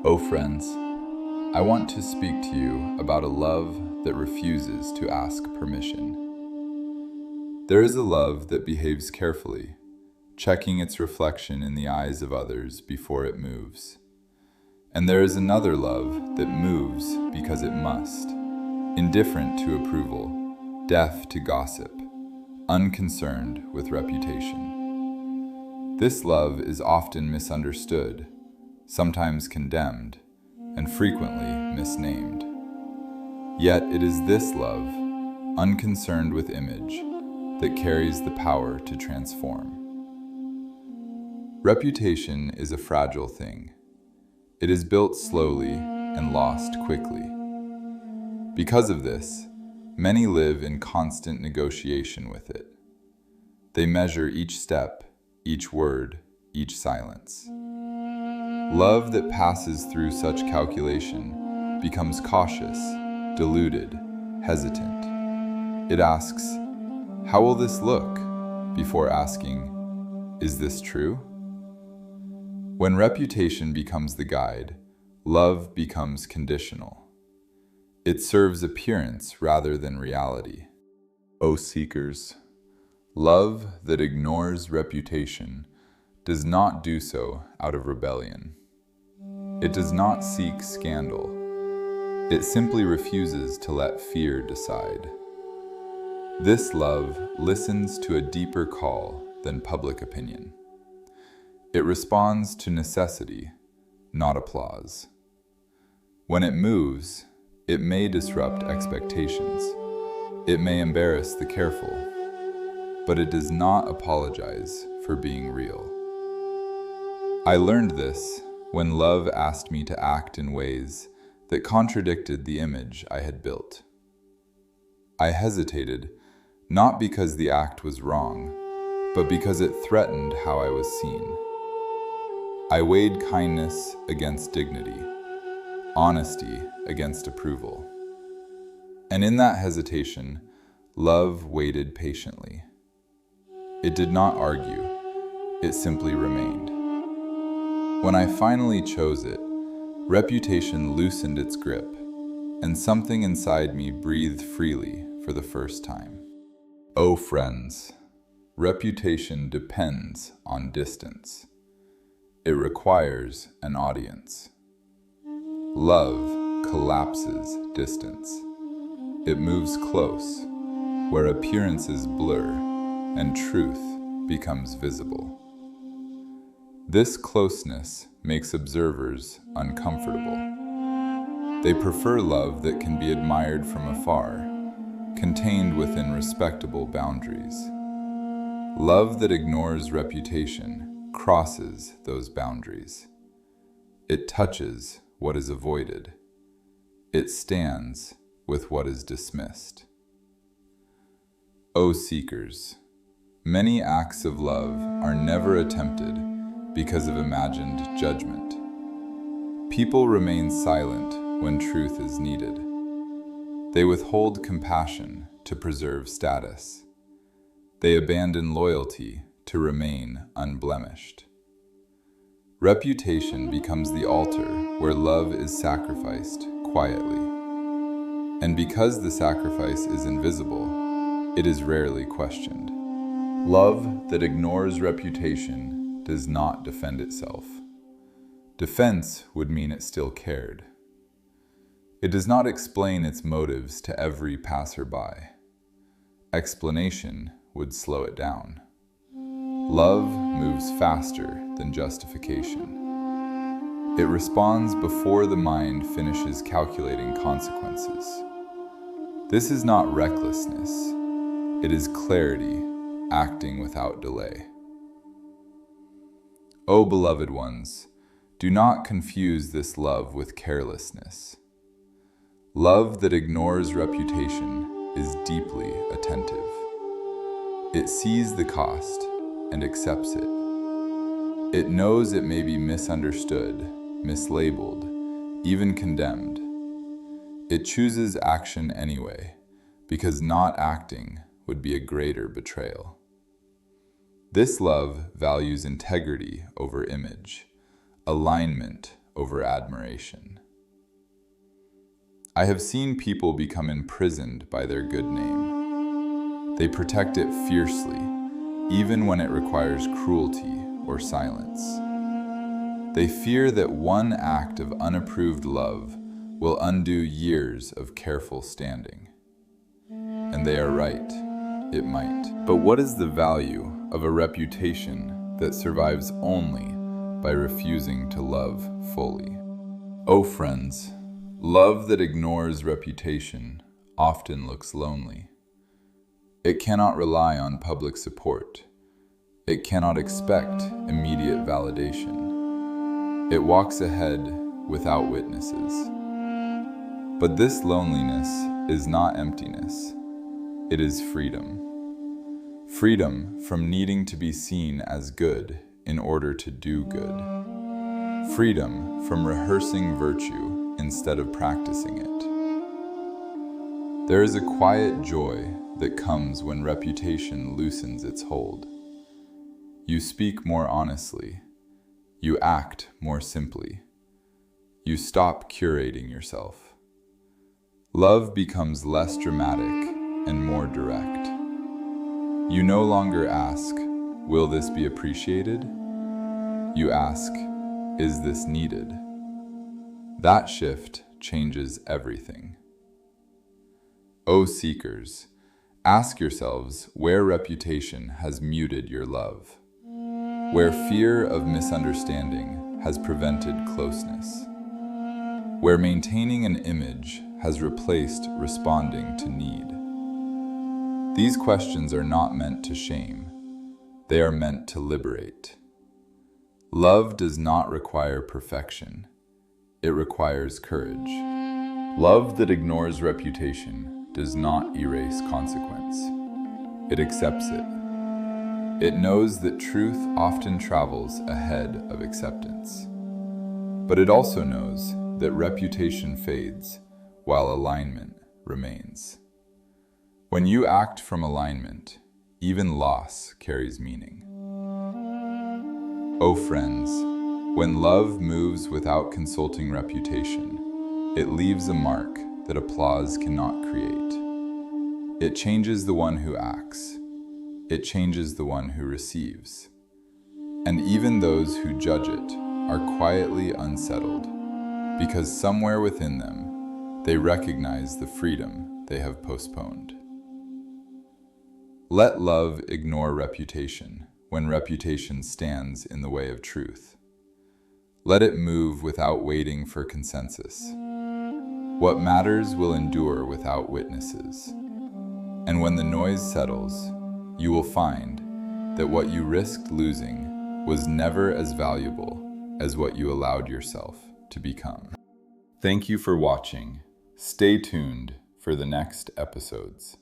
Oh friends, I want to speak to you about a love that refuses to ask permission. There is a love that behaves carefully, checking its reflection in the eyes of others before it moves. And there is another love that moves because it must, indifferent to approval, deaf to gossip, unconcerned with reputation. This love is often misunderstood, sometimes condemned, and frequently misnamed. Yet it is this love, unconcerned with image, that carries the power to transform. Reputation is a fragile thing. It is built slowly and lost quickly. Because of this, many live in constant negotiation with it. They measure each step, each word, each silence. Love that passes through such calculation becomes cautious, deluded, hesitant. It asks, "How will this look?" before asking, "Is this true?" When reputation becomes the guide, love becomes conditional. It serves appearance rather than reality. O seekers, love that ignores reputation does not do so out of rebellion. It does not seek scandal. It simply refuses to let fear decide. This love listens to a deeper call than public opinion. It responds to necessity, not applause. When it moves, it may disrupt expectations. It may embarrass the careful, but it does not apologize for being real. I learned this when love asked me to act in ways that contradicted the image I had built. I hesitated, not because the act was wrong, but because it threatened how I was seen. I weighed kindness against dignity, honesty against approval. And in that hesitation, love waited patiently. It did not argue, it simply remained. When I finally chose it, reputation loosened its grip, and something inside me breathed freely for the first time. Oh friends, reputation depends on distance. It requires an audience. Love collapses distance. It moves close, where appearances blur and truth becomes visible. This closeness makes observers uncomfortable. They prefer love that can be admired from afar, contained within respectable boundaries. Love that ignores reputation crosses those boundaries. It touches what is avoided. It stands with what is dismissed. O seekers, many acts of love are never attempted because of imagined judgment. People remain silent when truth is needed. They withhold compassion to preserve status. They abandon loyalty to remain unblemished. Reputation becomes the altar where love is sacrificed quietly. And because the sacrifice is invisible, it is rarely questioned. Love that ignores reputation does not defend itself. Defense would mean it still cared. It does not explain its motives to every passerby. Explanation would slow it down. Love moves faster than justification. It responds before the mind finishes calculating consequences. This is not recklessness. It is clarity, acting without delay. O beloved ones, do not confuse this love with carelessness. Love that ignores reputation is deeply attentive. It sees the cost and accepts it. It knows it may be misunderstood, mislabeled, even condemned. It chooses action anyway, because not acting would be a greater betrayal. This love values integrity over image, alignment over admiration. I have seen people become imprisoned by their good name. They protect it fiercely, even when it requires cruelty or silence. They fear that one act of unapproved love will undo years of careful standing. And they are right, it might. But what is the value of a reputation that survives only by refusing to love fully? Oh friends, love that ignores reputation often looks lonely. It cannot rely on public support. It cannot expect immediate validation. It walks ahead without witnesses. But this loneliness is not emptiness. It is freedom. Freedom from needing to be seen as good in order to do good. Freedom from rehearsing virtue instead of practicing it. There is a quiet joy that comes when reputation loosens its hold. You speak more honestly. You act more simply. You stop curating yourself. Love becomes less dramatic and more direct. You no longer ask, "Will this be appreciated?" You ask, "Is this needed?" That shift changes everything. O seekers, ask yourselves where reputation has muted your love, where fear of misunderstanding has prevented closeness, where maintaining an image has replaced responding to need. These questions are not meant to shame. They are meant to liberate. Love does not require perfection. It requires courage. Love that ignores reputation does not erase consequence. It accepts it. It knows that truth often travels ahead of acceptance. But it also knows that reputation fades while alignment remains. When you act from alignment, even loss carries meaning. Oh friends, when love moves without consulting reputation, it leaves a mark that applause cannot create. It changes the one who acts. It changes the one who receives. And even those who judge it are quietly unsettled, because somewhere within them, they recognize the freedom they have postponed. Let love ignore reputation when reputation stands in the way of truth. Let it move without waiting for consensus. What matters will endure without witnesses. And when the noise settles, you will find that what you risked losing was never as valuable as what you allowed yourself to become. Thank you for watching. Stay tuned for the next episodes.